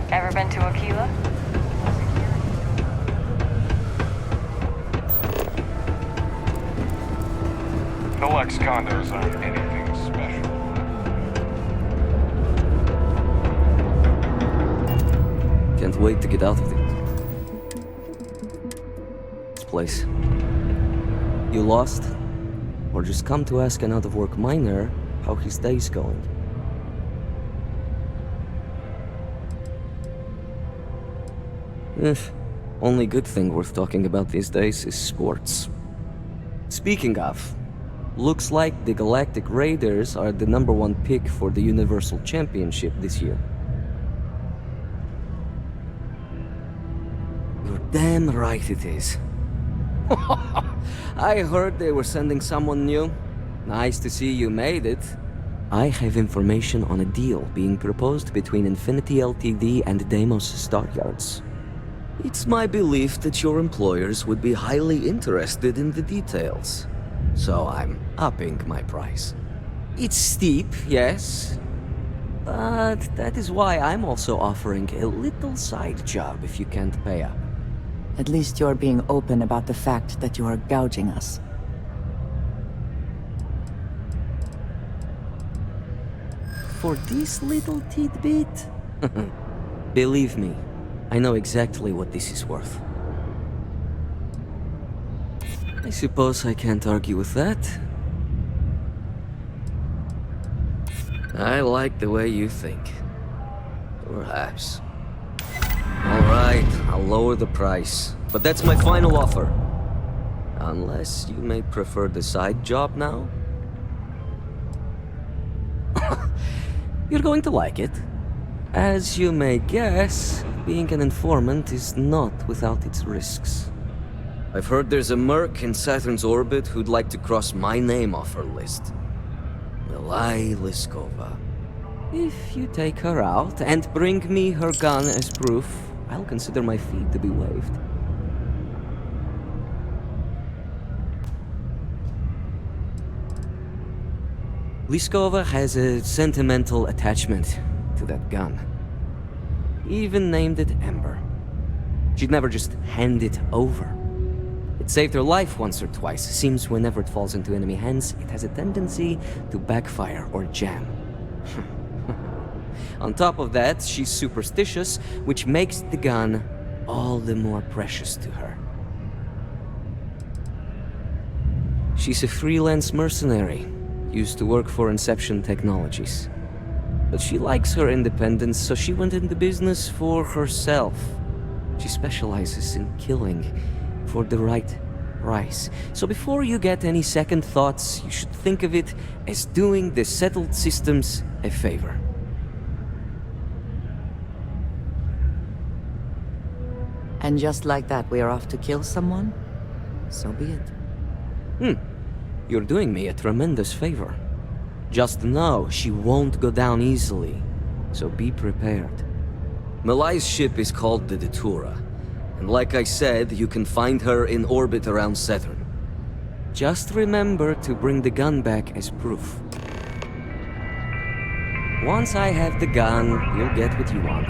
Ever been to Aquila? The Lex condos aren't anything special. Can't wait to get out of this place. You lost? Or just come to ask an out-of-work miner how his day's going? Only good thing worth talking about these days is sports. Speaking of, looks like the Galactic Raiders are the #1 pick for the Universal Championship this year. You're damn right it is. I heard they were sending someone new. Nice to see you made it. I have information on a deal being proposed between Infinity Ltd and Deimos Stockyards. It's my belief that your employers would be highly interested in the details. So I'm upping my price. It's steep, yes. But that is why I'm also offering a little side job if you can't pay up. At least you're being open about the fact that you are gouging us. For this little tidbit? Believe me, I know exactly what this is worth. I suppose I can't argue with that. I like the way you think. Perhaps. Alright, I'll lower the price. But that's my final offer. Unless you may prefer the side job now? You're going to like it. As you may guess, being an informant is not without its risks. I've heard there's a merc in Saturn's orbit who'd like to cross my name off her list. Milai Liskova. If you take her out and bring me her gun as proof, I'll consider my fee to be waived. Liskova has a sentimental attachment to that gun. Even named it Ember. She'd never just hand it over. It saved her life once or twice. Seems whenever it falls into enemy hands, it has a tendency to backfire or jam. On top of that, she's superstitious, which makes the gun all the more precious to her. She's a freelance mercenary, used to work for Inception Technologies. But she likes her independence, so she went into business for herself. She specializes in killing for the right price. So before you get any second thoughts, you should think of it as doing the settled systems a favor. And just like that, we are off to kill someone? So be it. You're doing me a tremendous favor. Just know she won't go down easily, so be prepared. Malai's ship is called the Datura, and like I said, you can find her in orbit around Saturn. Just remember to bring the gun back as proof. Once I have the gun, you'll get what you want.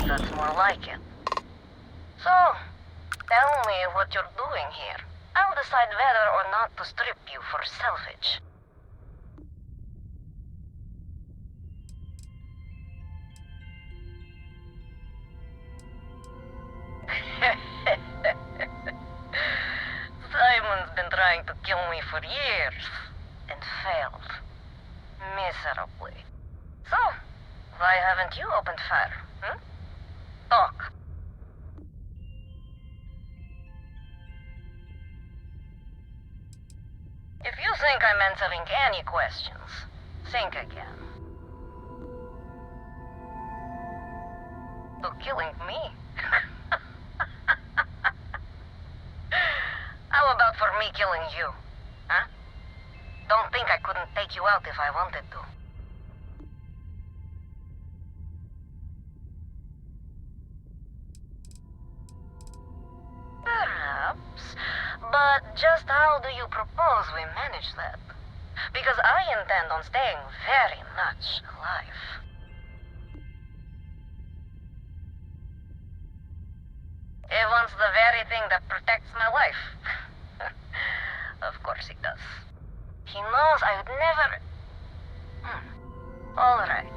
That's more like it. So, tell me what you're doing here. I'll decide whether or not to strip you for salvage. Simon's been trying to kill me for years, and failed. Miserably. So, why haven't you opened fire, Talk. If you think I'm answering any questions, think again. To killing me? How about for me killing you? Huh? Don't think I couldn't take you out if I wanted to. Just how do you propose we manage that? Because I intend on staying very much alive. He wants the very thing that protects my life. Of course he does. He knows I would never... All right.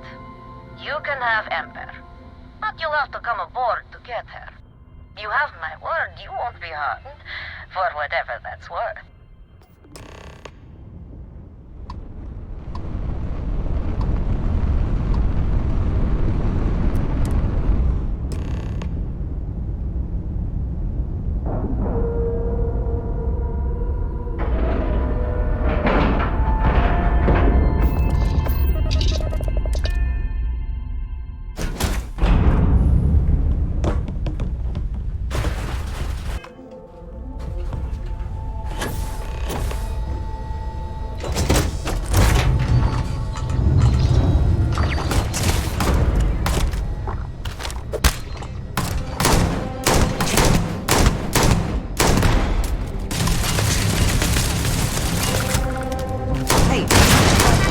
You can have Ember. But you'll have to come aboard to get her. You have my word you won't be harmed, for whatever that's worth.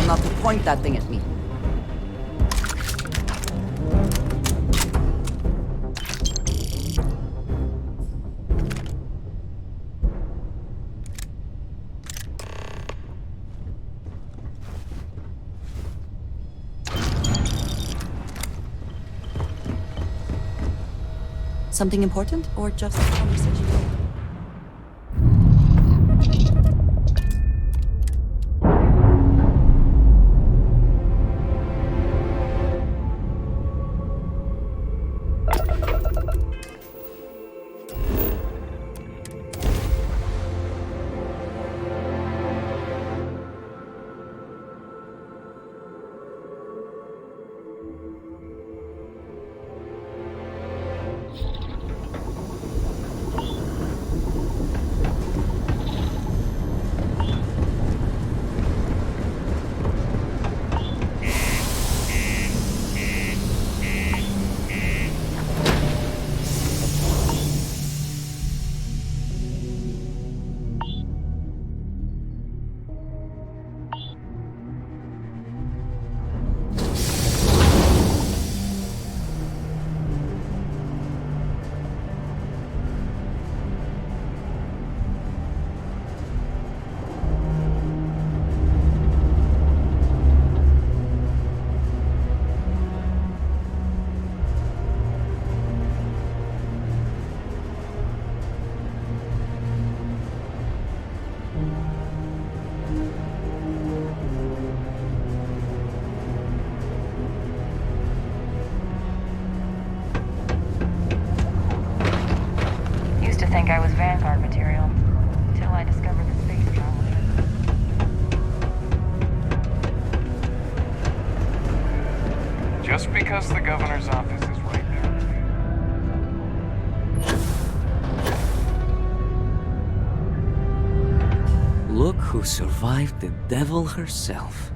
Not to point that thing at me. Something important or just a conversation? Think I was Vanguard material, until I discovered the space travel. Just because the governor's office is right there. Look who survived the devil herself.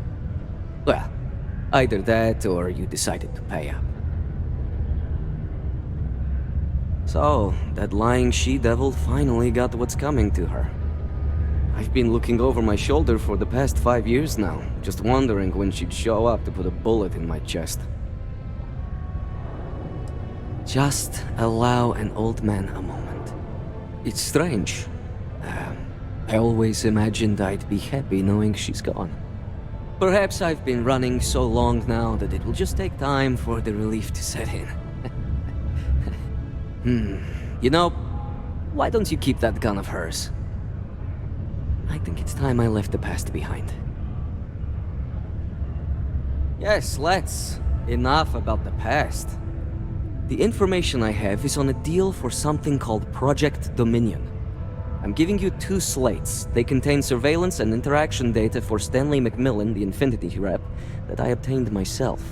Well, either that or you decided to pay up. So, that lying she-devil finally got what's coming to her. I've been looking over my shoulder for the past 5 years now, just wondering when she'd show up to put a bullet in my chest. Just allow an old man a moment. It's strange. I always imagined I'd be happy knowing she's gone. Perhaps I've been running so long now that it will just take time for the relief to set in. You know, why don't you keep that gun of hers? I think it's time I left the past behind. Yes, let's. Enough about the past. The information I have is on a deal for something called Project Dominion. I'm giving you 2 slates. They contain surveillance and interaction data for Stanley McMillan, the Infinity rep, that I obtained myself.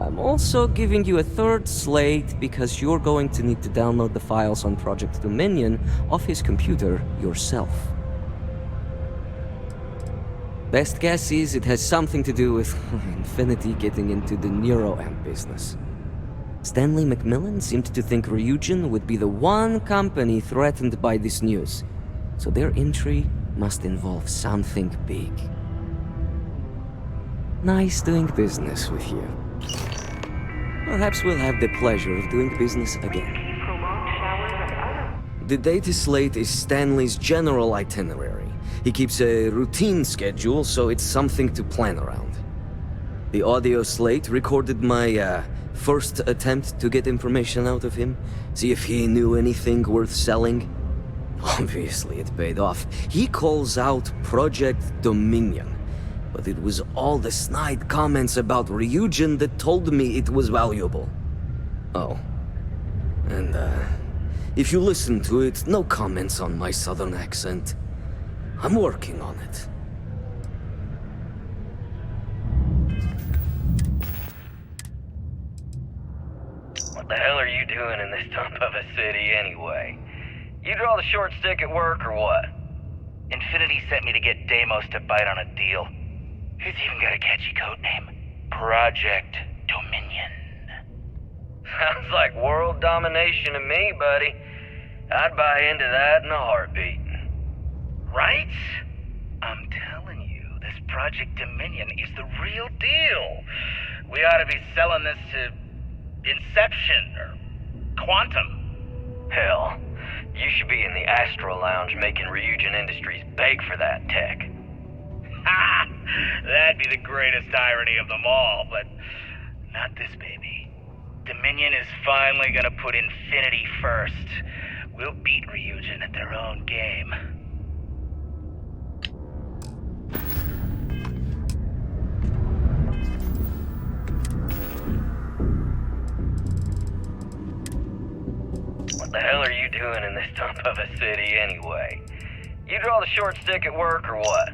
I'm also giving you a 3rd slate because you're going to need to download the files on Project Dominion off his computer yourself. Best guess is it has something to do with Infinity getting into the NeuroAmp business. Stanley McMillan seemed to think Ryujin would be the one company threatened by this news. So their entry must involve something big. Nice doing business with you. Perhaps we'll have the pleasure of doing business again. The data slate is Stanley's general itinerary. He keeps a routine schedule, so it's something to plan around. The audio slate recorded my first attempt to get information out of him, see if he knew anything worth selling. Obviously, it paid off. He calls out Project Dominion, but it was all the snide comments about Ryujin that told me it was valuable. Oh. And, if you listen to it, no comments on my southern accent. I'm working on it. What the hell are you doing in this dump of a city anyway? You draw the short stick at work or what? Infinity sent me to get Deimos to bite on a deal. He's even got a catchy code name. Project Dominion. Sounds like world domination to me, buddy. I'd buy into that in a heartbeat. Right? I'm telling you, this Project Dominion is the real deal. We ought to be selling this to Inception or Quantum. Hell, you should be in the Astro Lounge making Ryujin Industries beg for that tech. Ha! That'd be the greatest irony of them all, but not this baby. Dominion is finally gonna put Infinity first. We'll beat Ryujin at their own game. What the hell are you doing in this dump of a city anyway? You draw the short stick at work or what?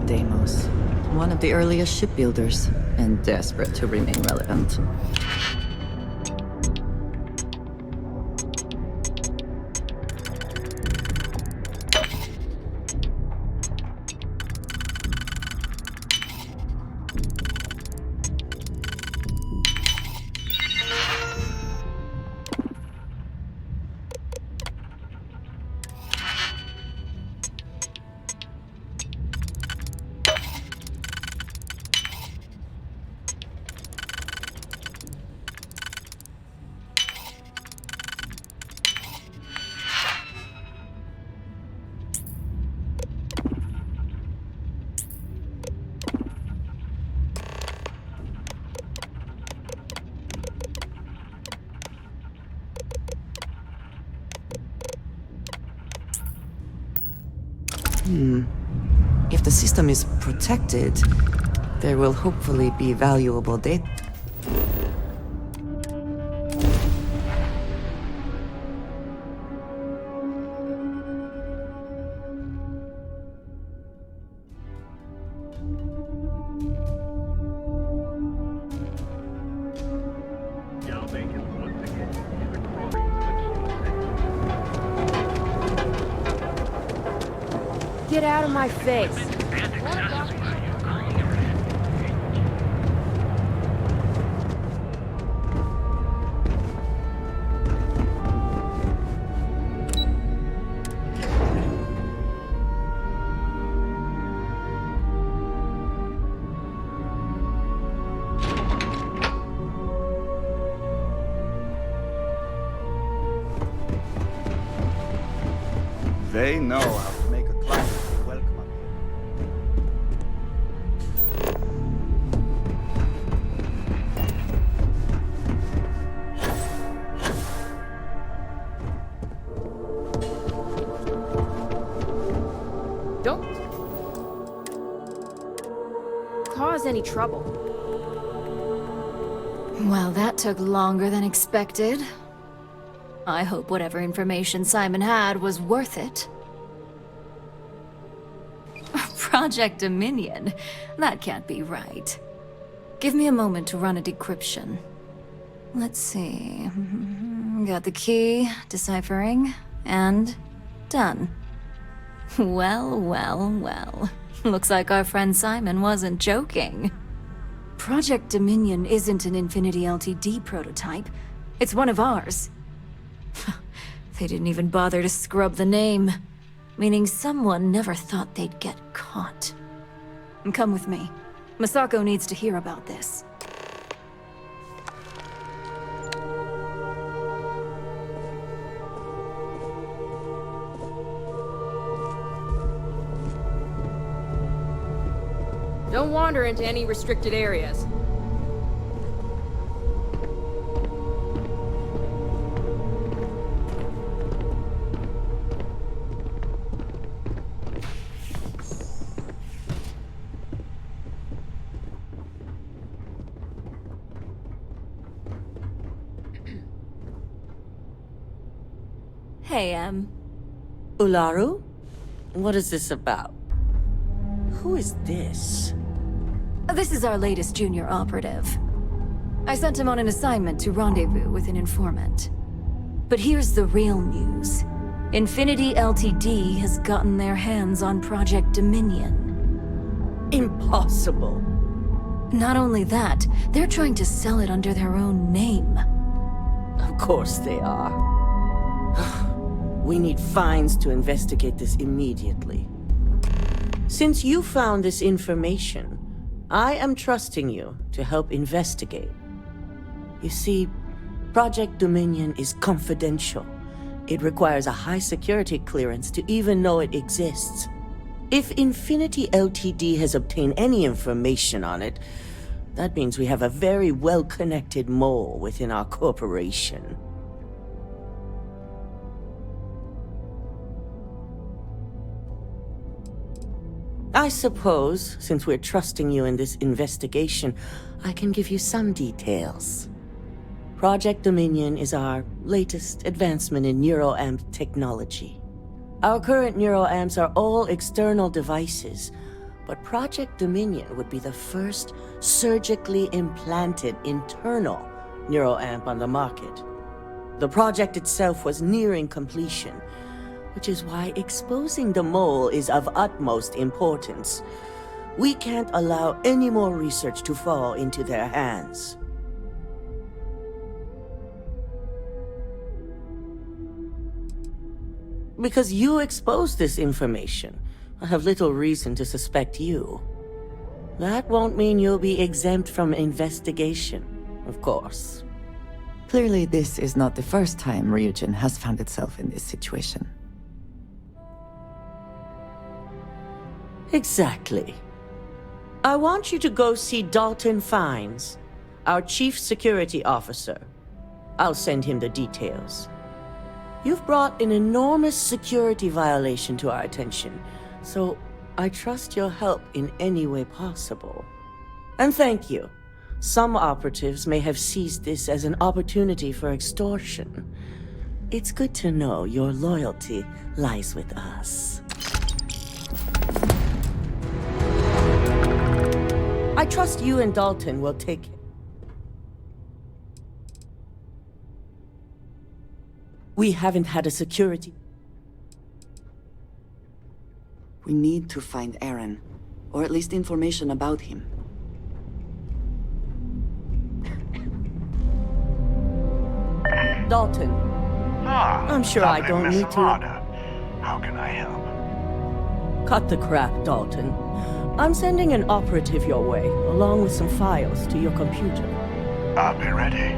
Deimos. One of the earliest shipbuilders, and desperate to remain relevant. If the system is protected, there will hopefully be valuable data. Get out of my face! They know how to make a client feel welcome up here. Don't cause any trouble. Well, that took longer than expected. I hope whatever information Simon had was worth it. Project Dominion. That can't be right. Give me a moment to run a decryption. Let's see. Got the key, deciphering, and done. Well, well, well. Looks like our friend Simon wasn't joking. Project Dominion isn't an Infinity Ltd prototype. It's one of ours. They didn't even bother to scrub the name. Meaning someone never thought they'd get caught. And come with me. Masako needs to hear about this. Don't wander into any restricted areas. Hey, Ularu? What is this about? Who is this? This is our latest junior operative. I sent him on an assignment to rendezvous with an informant. But here's the real news. Infinity Ltd has gotten their hands on Project Dominion. Impossible. Not only that, they're trying to sell it under their own name. Of course they are. We need fines to investigate this immediately. Since you found this information, I am trusting you to help investigate. You see, Project Dominion is confidential. It requires a high security clearance to even know it exists. If Infinity Ltd has obtained any information on it, that means we have a very well-connected mole within our corporation. I suppose, since we're trusting you in this investigation, I can give you some details. Project Dominion is our latest advancement in neuroamp technology. Our current neuroamps are all external devices, but Project Dominion would be the first surgically implanted internal neuroamp on the market. The project itself was nearing completion, which is why exposing the mole is of utmost importance. We can't allow any more research to fall into their hands. Because you exposed this information, I have little reason to suspect you. That won't mean you'll be exempt from investigation, of course. Clearly, this is not the first time Ryujin has found itself in this situation. Exactly. I want you to go see Dalton Fines, our chief security officer. I'll send him the details. You've brought an enormous security violation to our attention, so I trust your help in any way possible. And thank you. Some operatives may have seized this as an opportunity for extortion. It's good to know your loyalty lies with us. I trust you and Dalton will take it. We haven't had a security. We need to find Aaron, or at least information about him. Dalton. I'm sure I don't need to. How can I help? Cut the crap, Dalton. I'm sending an operative your way, along with some files to your computer. I'll be ready.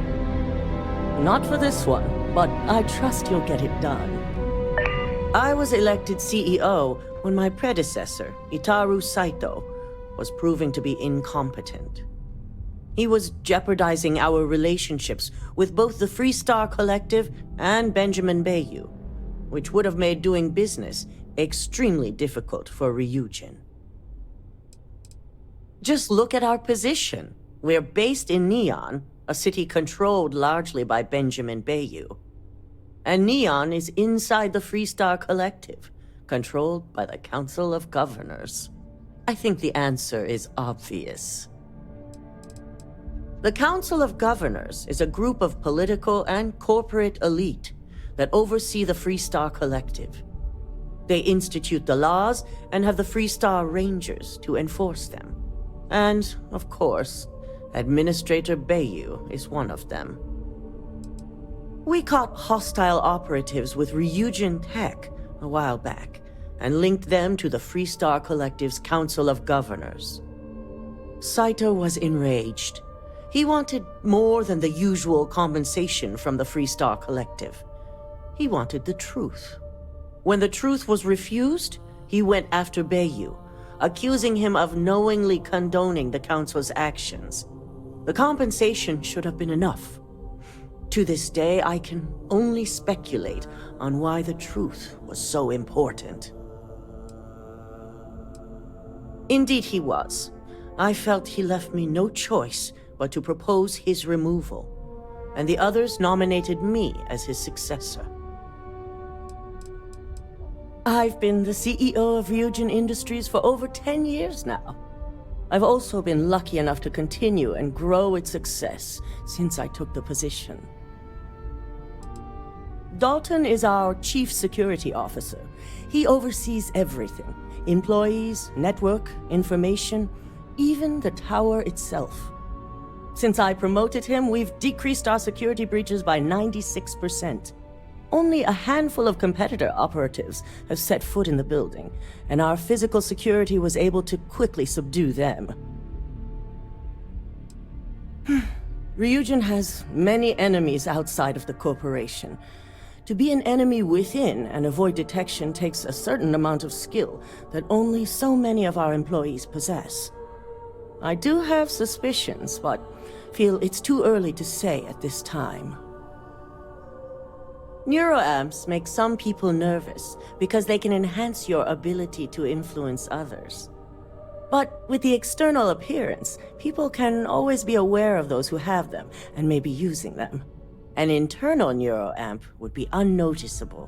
Not for this one, but I trust you'll get it done. I was elected CEO when my predecessor, Itaru Saito, was proving to be incompetent. He was jeopardizing our relationships with both the Freestar Collective and Benjamin Bayou, which would have made doing business extremely difficult for Ryujin. Just look at our position. We're based in Neon, a city controlled largely by Benjamin Bayou. And Neon is inside the Freestar Collective, controlled by the Council of Governors. I think the answer is obvious. The Council of Governors is a group of political and corporate elite that oversee the Freestar Collective. They institute the laws and have the Freestar Rangers to enforce them. And, of course, Administrator Bayu is one of them. We caught hostile operatives with Ryujin tech a while back and linked them to the Freestar Collective's Council of Governors. Saito was enraged. He wanted more than the usual compensation from the Freestar Collective. He wanted the truth. When the truth was refused, he went after Bayu, accusing him of knowingly condoning the Council's actions. The compensation should have been enough. To this day, I can only speculate on why the truth was so important. Indeed he was. I felt he left me no choice but to propose his removal, and the others nominated me as his successor. I've been the CEO of Ryujin Industries for over 10 years now. I've also been lucky enough to continue and grow its success since I took the position. Dalton is our Chief Security Officer. He oversees everything: employees, network, information, even the tower itself. Since I promoted him, we've decreased our security breaches by 96%. Only a handful of competitor operatives have set foot in the building, and our physical security was able to quickly subdue them. Ryujin has many enemies outside of the corporation. To be an enemy within and avoid detection takes a certain amount of skill that only so many of our employees possess. I do have suspicions, but feel it's too early to say at this time. Neuroamps make some people nervous because they can enhance your ability to influence others. But with the external appearance, people can always be aware of those who have them and may be using them. An internal neuroamp would be unnoticeable.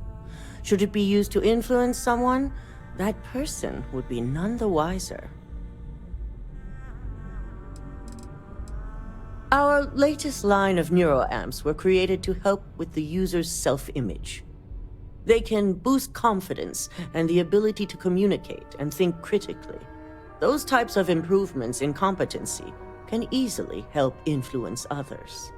Should it be used to influence someone, that person would be none the wiser. Our latest line of neuroamps were created to help with the user's self-image. They can boost confidence and the ability to communicate and think critically. Those types of improvements in competency can easily help influence others.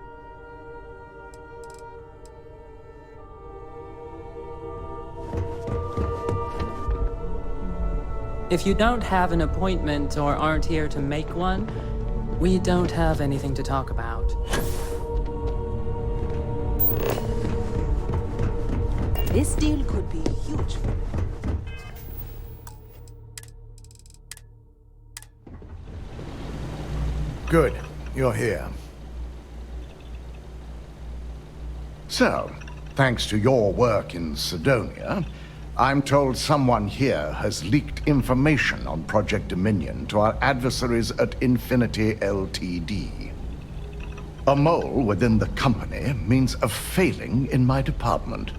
If you don't have an appointment or aren't here to make one, we don't have anything to talk about. This deal could be huge. Good, you're here. So, thanks to your work in Sidonia, I'm told someone here has leaked information on Project Dominion to our adversaries at Infinity Ltd. A mole within the company means a failing in my department.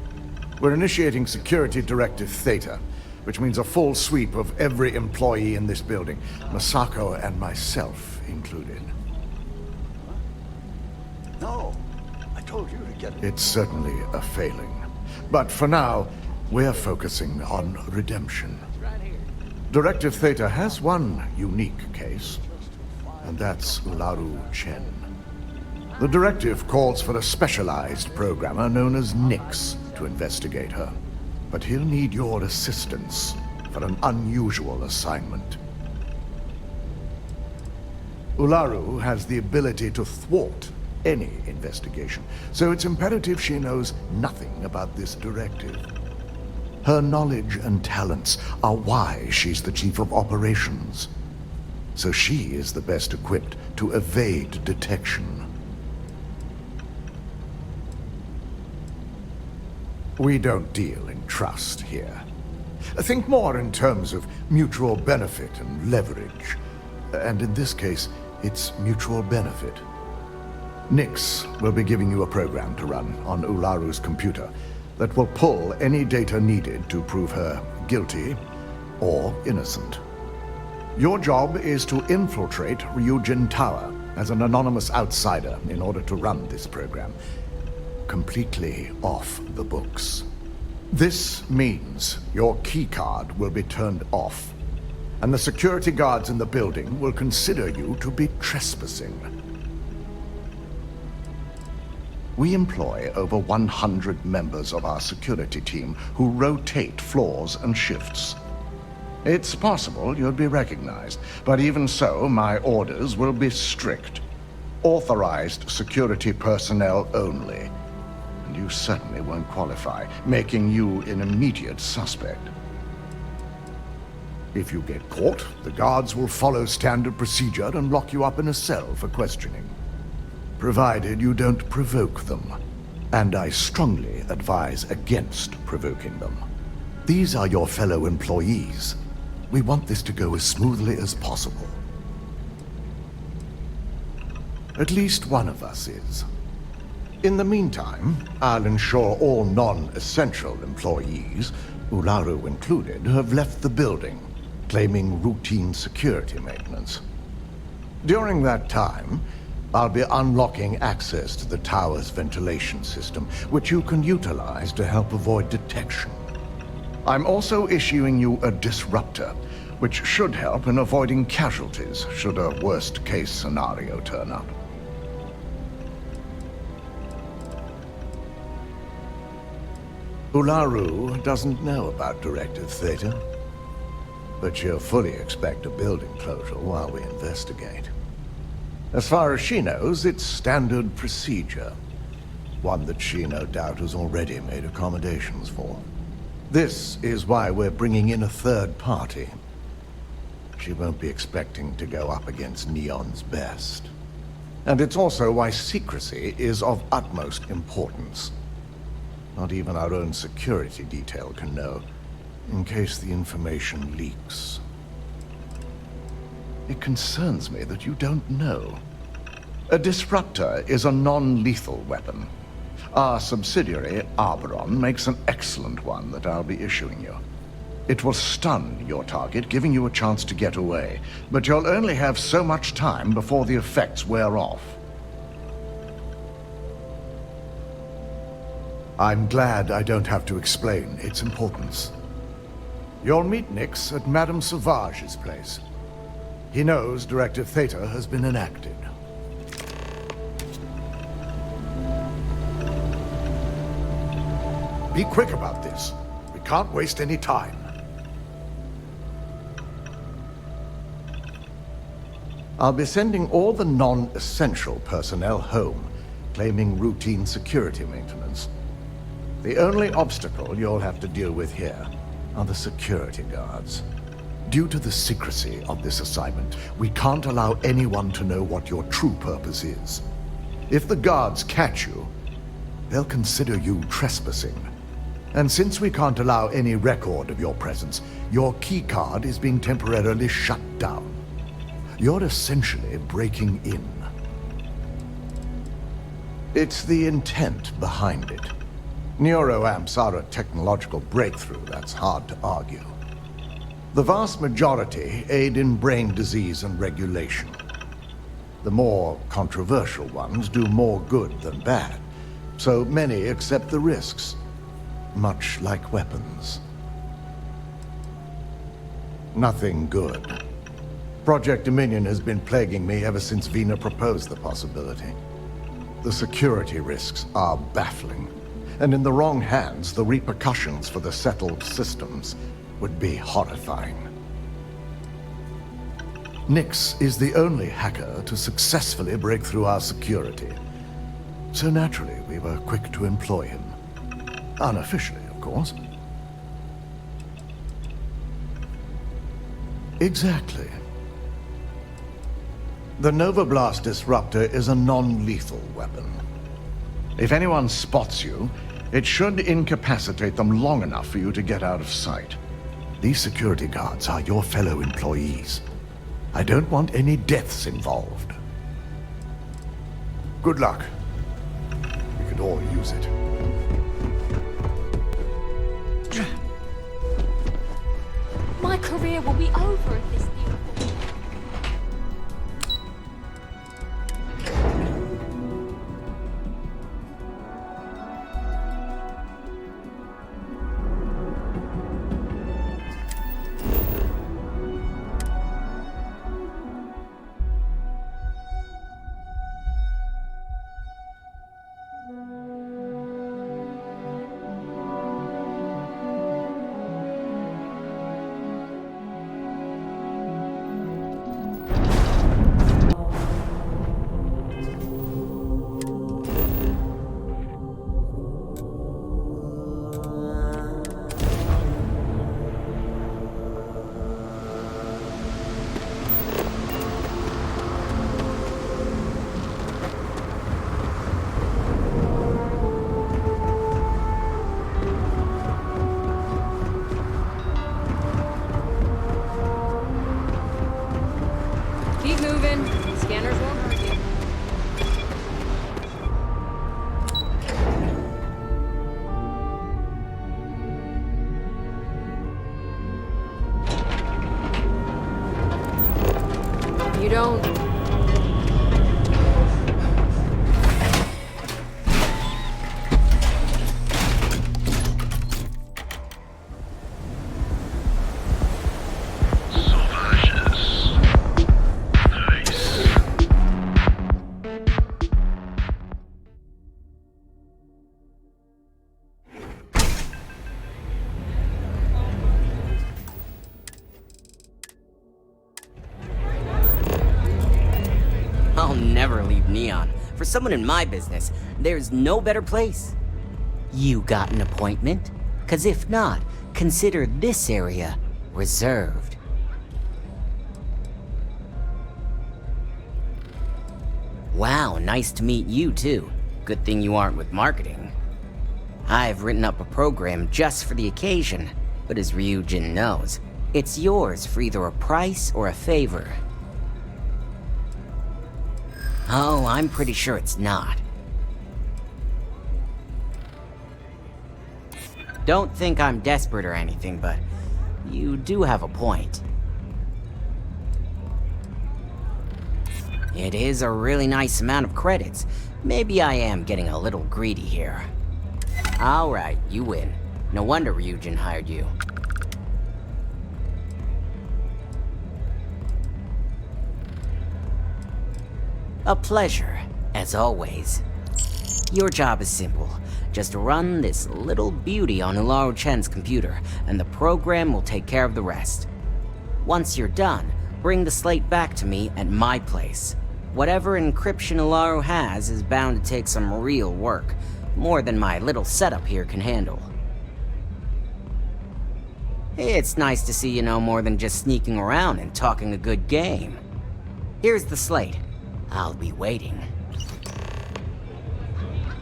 We're initiating Security Directive Theta, which means a full sweep of every employee in this building, Masako and myself included. No, I told you to get it. It's certainly a failing. But for now, we're focusing on redemption. Directive Theta has one unique case, and that's Ularu Chen. The directive calls for a specialized programmer known as Nix to investigate her. But he'll need your assistance for an unusual assignment. Ularu has the ability to thwart any investigation, so it's imperative she knows nothing about this directive. Her knowledge and talents are why she's the chief of operations. So she is the best equipped to evade detection. We don't deal in trust here. Think more in terms of mutual benefit and leverage. And in this case, it's mutual benefit. Nix will be giving you a program to run on Ularu's computer that will pull any data needed to prove her guilty or innocent. Your job is to infiltrate Ryujin Tower as an anonymous outsider in order to run this program. Completely off the books. This means your keycard will be turned off, and the security guards in the building will consider you to be trespassing. We employ over 100 members of our security team who rotate floors and shifts. It's possible you'd be recognized, but even so, my orders will be strict. Authorized security personnel only. And you certainly won't qualify, making you an immediate suspect. If you get caught, the guards will follow standard procedure and lock you up in a cell for questioning. Provided you don't provoke them. And I strongly advise against provoking them. These are your fellow employees. We want this to go as smoothly as possible. At least one of us is. In the meantime, I'll ensure all non-essential employees, Ularu included, have left the building, claiming routine security maintenance. During that time, I'll be unlocking access to the tower's ventilation system, which you can utilize to help avoid detection. I'm also issuing you a disruptor, which should help in avoiding casualties should a worst-case scenario turn up. Ularu doesn't know about Directive Theta, but she'll fully expect a building closure while we investigate. As far as she knows, it's standard procedure, one that she no doubt has already made accommodations for. This is why we're bringing in a third party. She won't be expecting to go up against Neon's best. And it's also why secrecy is of utmost importance. Not even our own security detail can know, in case the information leaks. It concerns me that you don't know. A disruptor is a non-lethal weapon. Our subsidiary, Arboron, makes an excellent one that I'll be issuing you. It will stun your target, giving you a chance to get away, but you'll only have so much time before the effects wear off. I'm glad I don't have to explain its importance. You'll meet Nix at Madame Sauvage's place. He knows Directive Theta has been enacted. Be quick about this. We can't waste any time. I'll be sending all the non-essential personnel home, claiming routine security maintenance. The only obstacle you'll have to deal with here are the security guards. Due to the secrecy of this assignment, we can't allow anyone to know what your true purpose is. If the guards catch you, they'll consider you trespassing. And since we can't allow any record of your presence, your keycard is being temporarily shut down. You're essentially breaking in. It's the intent behind it. Neuroamps are a technological breakthrough that's hard to argue. The vast majority aid in brain disease and regulation. The more controversial ones do more good than bad, so many accept the risks, much like weapons. Nothing good. Project Dominion has been plaguing me ever since Vina proposed the possibility. The security risks are baffling, and in the wrong hands, the repercussions for the settled systems would be horrifying. Nix is the only hacker to successfully break through our security. So naturally, we were quick to employ him. Unofficially, of course. Exactly. The Nova Blast Disruptor is a non-lethal weapon. If anyone spots you, it should incapacitate them long enough for you to get out of sight. These security guards are your fellow employees. I don't want any deaths involved. Good luck. We could all use it. My career will be over if this deal falls. don't... I'll never leave Neon. For someone in my business, there's no better place. You got an appointment? 'Cause if not, consider this area reserved. Wow, nice to meet you too. Good thing you aren't with marketing. I've written up a program just for the occasion, but as Ryujin knows, it's yours for either a price or a favor. Oh, I'm pretty sure it's not. Don't think I'm desperate or anything, but you do have a point. It is a really nice amount of credits. Maybe I am getting a little greedy here. Alright, you win. No wonder Ryujin hired you. A pleasure, as always. Your job is simple. Just run this little beauty on Ularu Chen's computer, and the program will take care of the rest. Once you're done, bring the slate back to me at my place. Whatever encryption Ularu has is bound to take some real work, more than my little setup here can handle. It's nice to see you know more than just sneaking around and talking a good game. Here's the slate. I'll be waiting.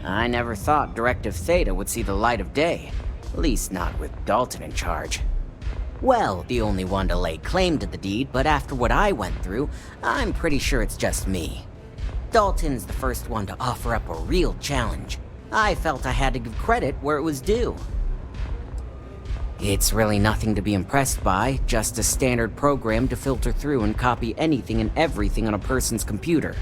I never thought Directive Theta would see the light of day. At least not with Dalton in charge. Well, the only one to lay claim to the deed, but after what I went through, I'm pretty sure it's just me. Dalton's the first one to offer up a real challenge. I felt I had to give credit where it was due. It's really nothing to be impressed by, just a standard program to filter through and copy anything and everything on a person's computer.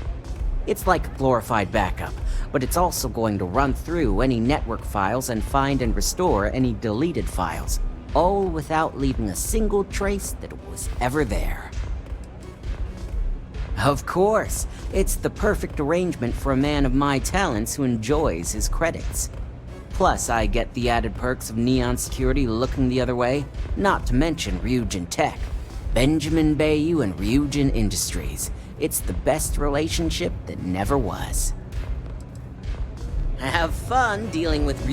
It's like a glorified backup, but it's also going to run through any network files and find and restore any deleted files, all without leaving a single trace that was ever there. Of course, it's the perfect arrangement for a man of my talents who enjoys his credits. Plus, I get the added perks of Neon Security looking the other way, not to mention Ryujin Tech, Benjamin Bayou and Ryujin Industries. It's the best relationship that never was. Have fun dealing with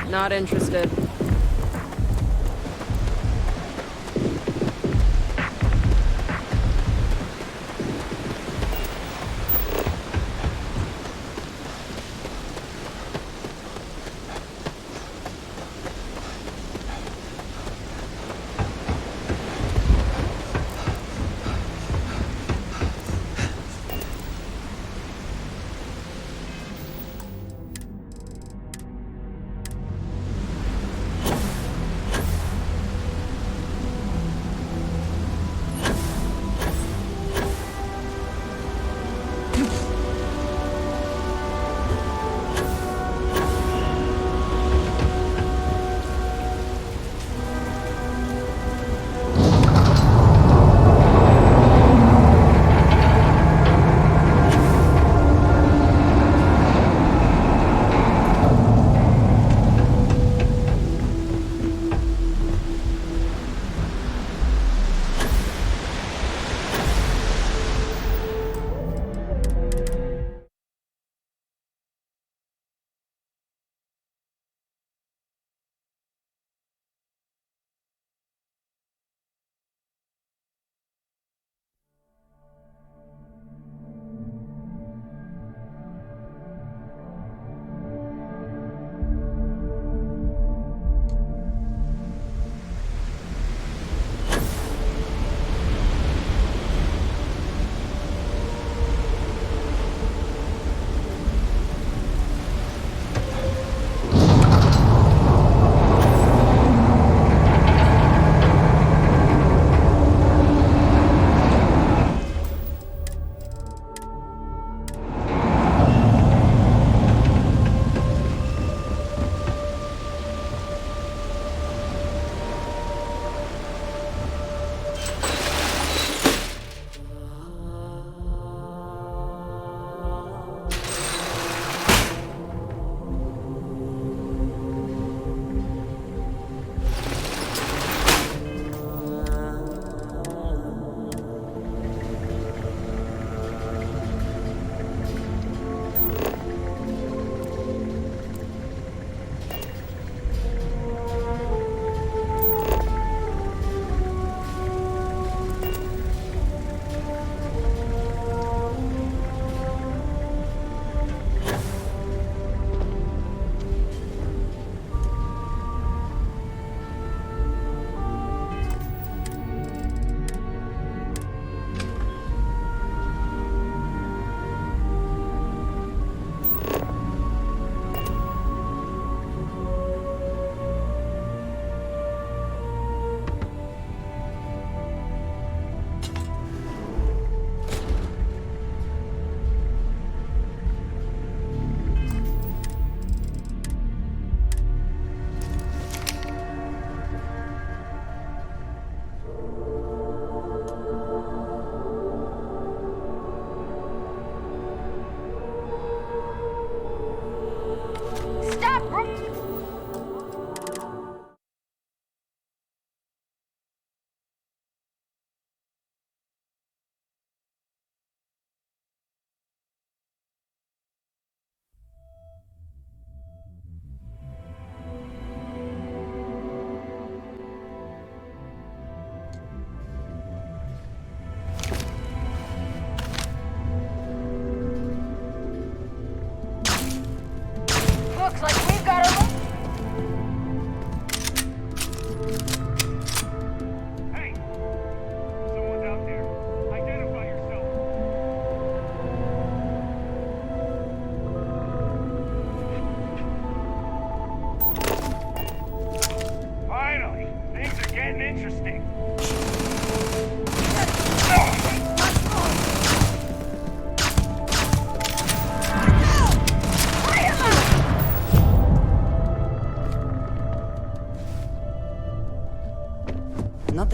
Not interested.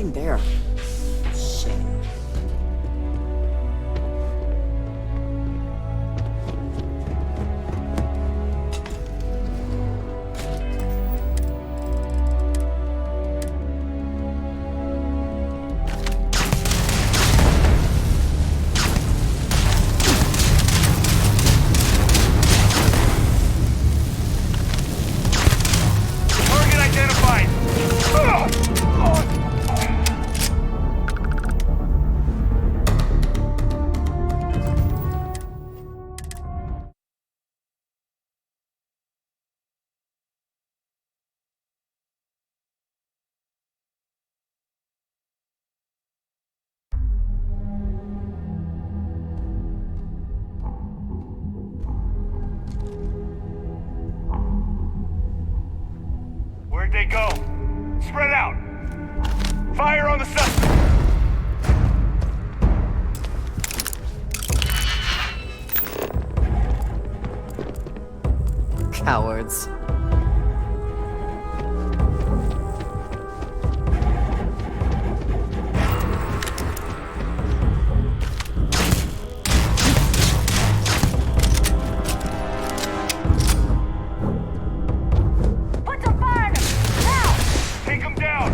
nothing there. Shit. Target identified! Where'd they go? Spread out! Fire on the suspect! Cowards. Put some fire in them! Now! Take them down!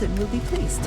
Dalton will be pleased.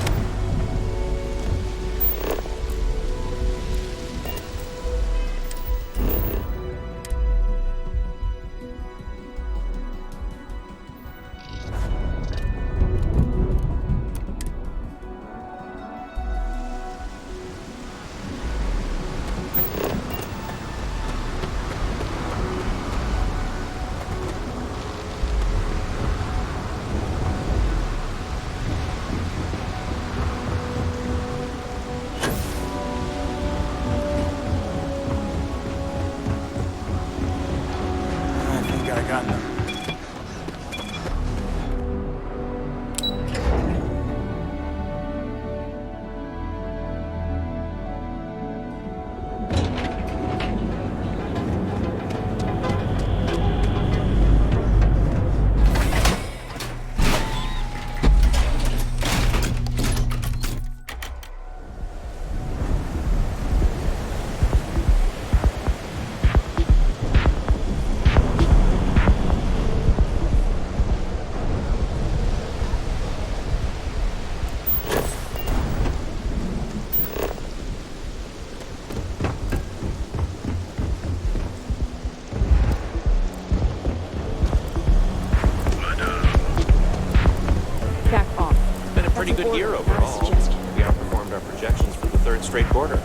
Pretty good year overall. We outperformed our projections for the third straight quarter.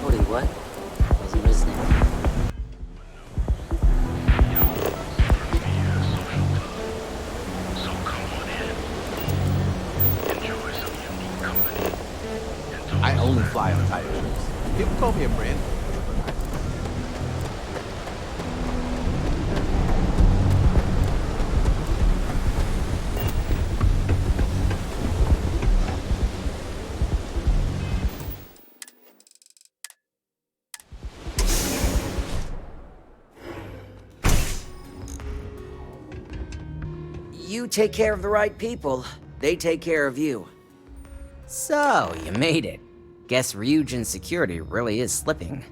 Sorry, what? Wasn't listening. I only fly on tire ships. People call me a brand. You take care of the right people, they take care of you. So, you made it. Guess Ryujin's security really is slipping.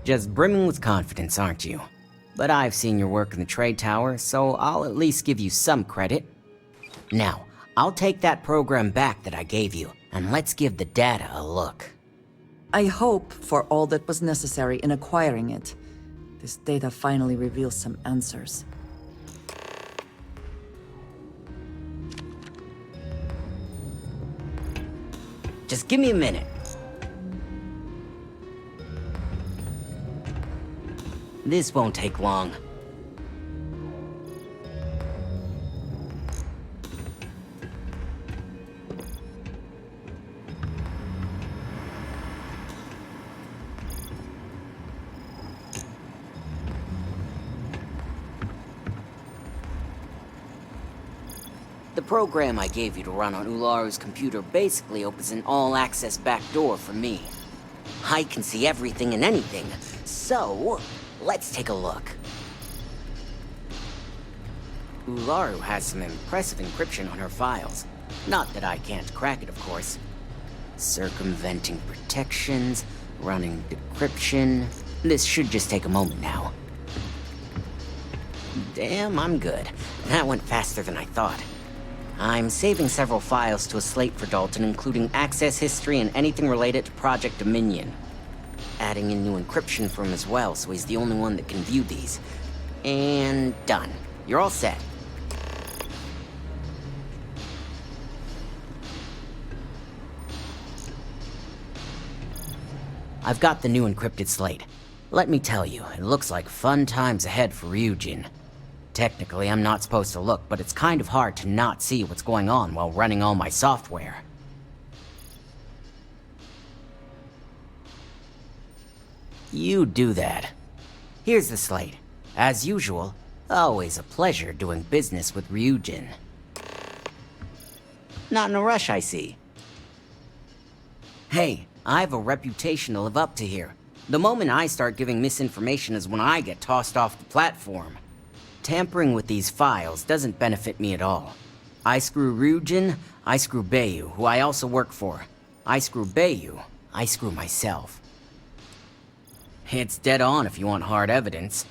Just brimming with confidence, aren't you? But I've seen your work in the trade tower, so I'll at least give you some credit. Now, I'll take that program back that I gave you, and let's give the data a look. I hope for all that was necessary in acquiring it. This data finally reveals some answers. Just give me a minute. This won't take long. The program I gave you to run on Ularu's computer basically opens an all-access backdoor for me. I can see everything and anything, so let's take a look. Ularu has some impressive encryption on her files. Not that I can't crack it, of course. Circumventing protections, running decryption. This should just take a moment now. Damn, I'm good. That went faster than I thought. I'm saving several files to a slate for Dalton, including access history and anything related to Project Dominion. Adding in new encryption for him as well, so he's the only one that can view these. And done. You're all set. I've got the new encrypted slate. Let me tell you, it looks like fun times ahead for Ryujin. Technically, I'm not supposed to look, but it's kind of hard to not see what's going on while running all my software. You do that. Here's the slate. As usual, always a pleasure doing business with Ryujin. Not in a rush, I see. Hey, I have a reputation to live up to here. The moment I start giving misinformation is when I get tossed off the platform. Tampering with these files doesn't benefit me at all. I screw Ryujin, I screw Bayu, who I also work for. I screw Bayu, I screw myself. It's dead on if you want hard evidence.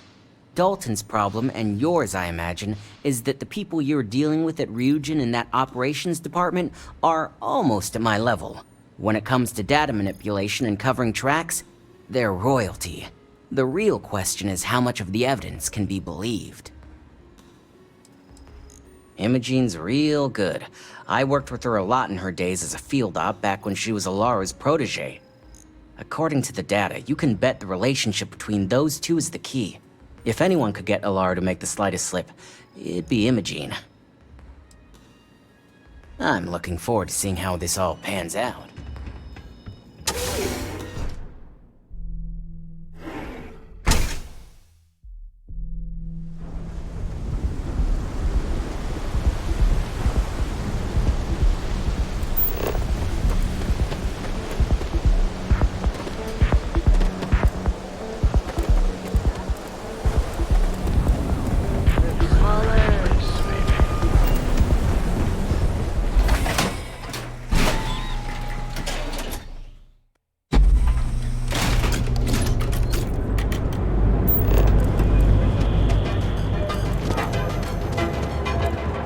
Dalton's problem, and yours, I imagine, is that the people you're dealing with at Ryujin in that operations department are almost at my level. When it comes to data manipulation and covering tracks, they're royalty. The real question is how much of the evidence can be believed. Imogene's real good. I worked with her a lot in her days as a field op back when she was Alara's protege. According to the data, you can bet the relationship between those two is the key. If anyone could get Alara to make the slightest slip, it'd be Imogene. I'm looking forward to seeing how this all pans out.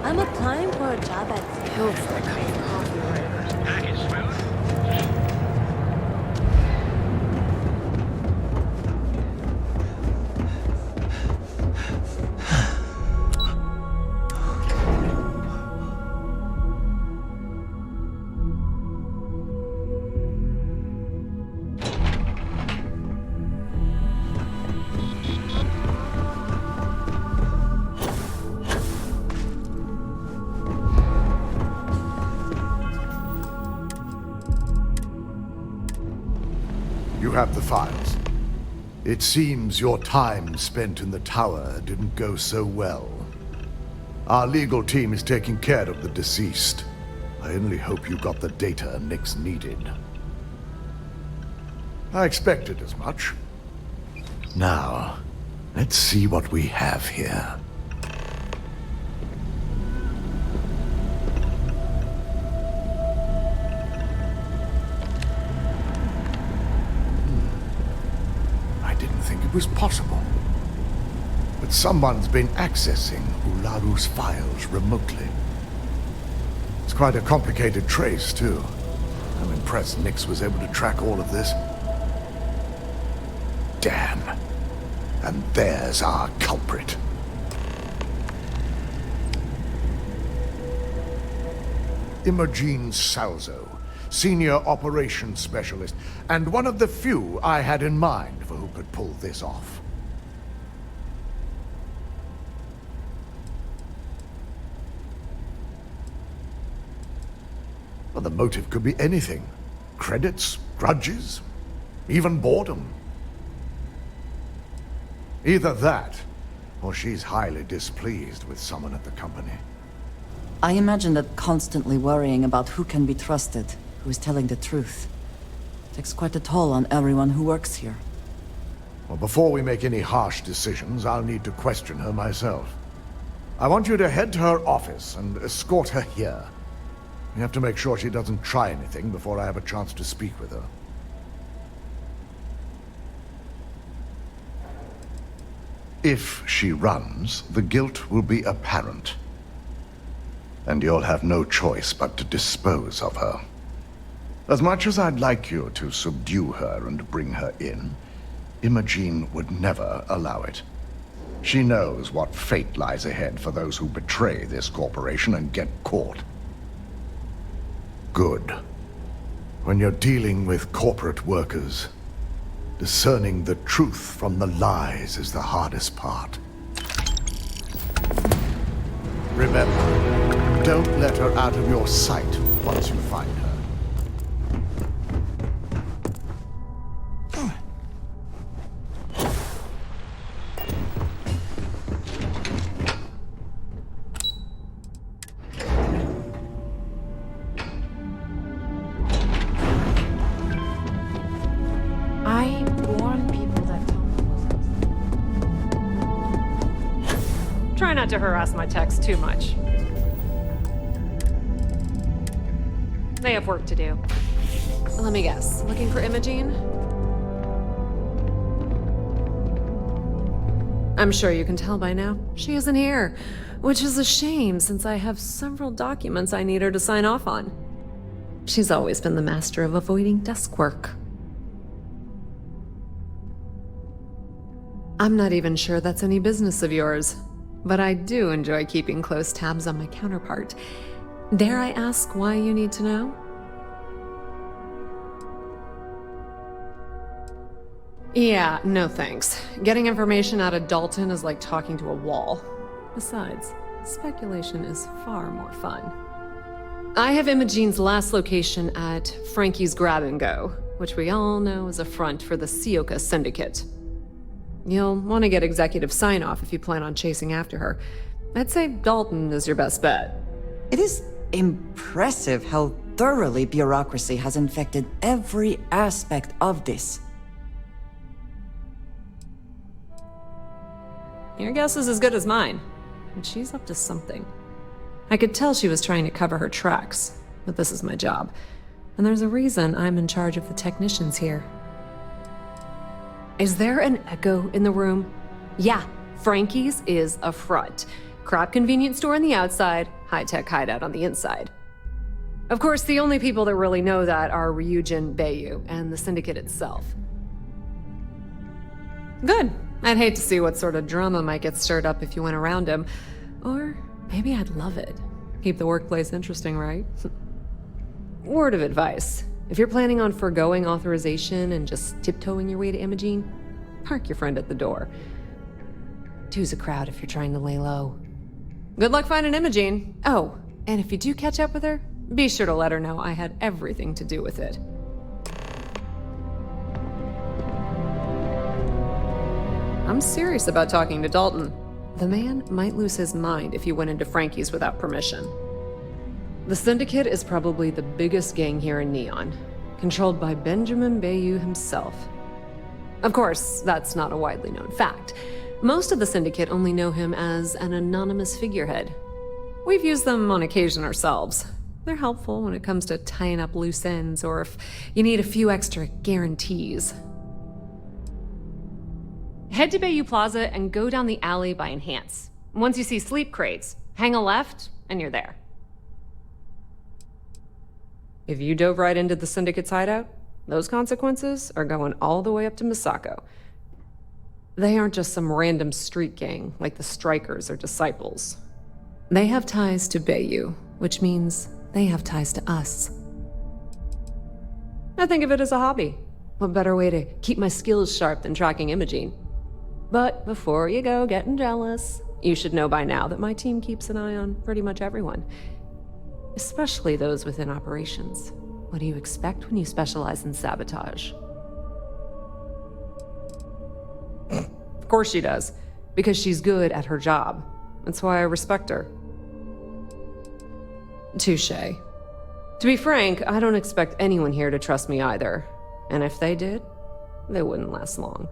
I'm applying for a job at Starfield for a cup of coffee right now. Package smooth? You have the files. It seems your time spent in the tower didn't go so well. Our legal team is taking care of the deceased. I only hope you got the data Nix needed. I expected as much. Now, let's see what we have here. It was possible. But someone's been accessing Ularu's files remotely. It's quite a complicated trace, too. I'm impressed Nix was able to track all of this. Damn. And there's our culprit. Imogene Salzo, Senior Operations Specialist, and one of the few I had in mind for who could pull this off. Well, the motive could be anything. Credits, grudges, even boredom. Either that, or she's highly displeased with someone at the company. I imagine that constantly worrying about who can be trusted, who is telling the truth, takes quite a toll on everyone who works here. Well, before we make any harsh decisions, I'll need to question her myself. I want you to head to her office and escort her here. We have to make sure she doesn't try anything before I have a chance to speak with her. If she runs, the guilt will be apparent. And you'll have no choice but to dispose of her. As much as I'd like you to subdue her and bring her in, Imogene would never allow it. She knows what fate lies ahead for those who betray this corporation and get caught. Good. When you're dealing with corporate workers, discerning the truth from the lies is the hardest part. Remember, don't let her out of your sight once you find her. I warn people that Toma wasn't. Try not to harass my techs too much. They have work to do. Let me guess. Looking for Imogene? I'm sure you can tell by now, she isn't here, which is a shame since I have several documents I need her to sign off on. She's always been the master of avoiding desk work. I'm not even sure that's any business of yours, but I do enjoy keeping close tabs on my counterpart. Dare I ask why you need to know? Yeah, no thanks. Getting information out of Dalton is like talking to a wall. Besides, speculation is far more fun. I have Imogene's last location at Frankie's Grab and Go, which we all know is a front for the Sioka Syndicate. You'll want to get executive sign-off if you plan on chasing after her. I'd say Dalton is your best bet. It is impressive how thoroughly bureaucracy has infected every aspect of this. Your guess is as good as mine, and she's up to something. I could tell she was trying to cover her tracks, but this is my job, and there's a reason I'm in charge of the technicians here. Is there an echo in the room? Yeah, Frankie's is a front. Crap convenience store on the outside, high-tech hideout on the inside. Of course, the only people that really know that are Ryujin, Bayu, and the Syndicate itself. Good. I'd hate to see what sort of drama might get stirred up if you went around him. Or maybe I'd love it. Keep the workplace interesting, right? Word of advice. If you're planning on foregoing authorization and just tiptoeing your way to Imogene, park your friend at the door. Two's a crowd if you're trying to lay low. Good luck finding Imogene. Oh, and if you do catch up with her, be sure to let her know I had everything to do with it. I'm serious about talking to Dalton. The man might lose his mind if he went into Frankie's without permission. The Syndicate is probably the biggest gang here in Neon, controlled by Benjamin Bayu himself. Of course, that's not a widely known fact. Most of the Syndicate only know him as an anonymous figurehead. We've used them on occasion ourselves. They're helpful when it comes to tying up loose ends or if you need a few extra guarantees. Head to Bayou Plaza and go down the alley by Enhance. Once you see sleep crates, hang a left and you're there. If you dove right into the Syndicate's hideout, those consequences are going all the way up to Misako. They aren't just some random street gang like the Strikers or Disciples. They have ties to Bayou, which means they have ties to us. I think of it as a hobby. What better way to keep my skills sharp than tracking Imogene? But before you go getting jealous, you should know by now that my team keeps an eye on pretty much everyone. Especially those within operations. What do you expect when you specialize in sabotage? Of course she does, because she's good at her job. That's why I respect her. Touché. To be frank, I don't expect anyone here to trust me either. And if they did, they wouldn't last long.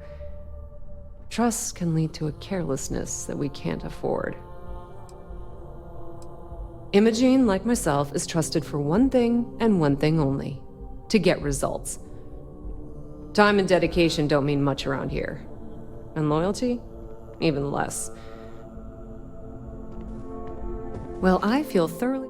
Trust can lead to a carelessness that we can't afford. Imogene, like myself, is trusted for one thing and one thing only: to get results. Time and dedication don't mean much around here. And loyalty? Even less. Well, I feel thoroughly...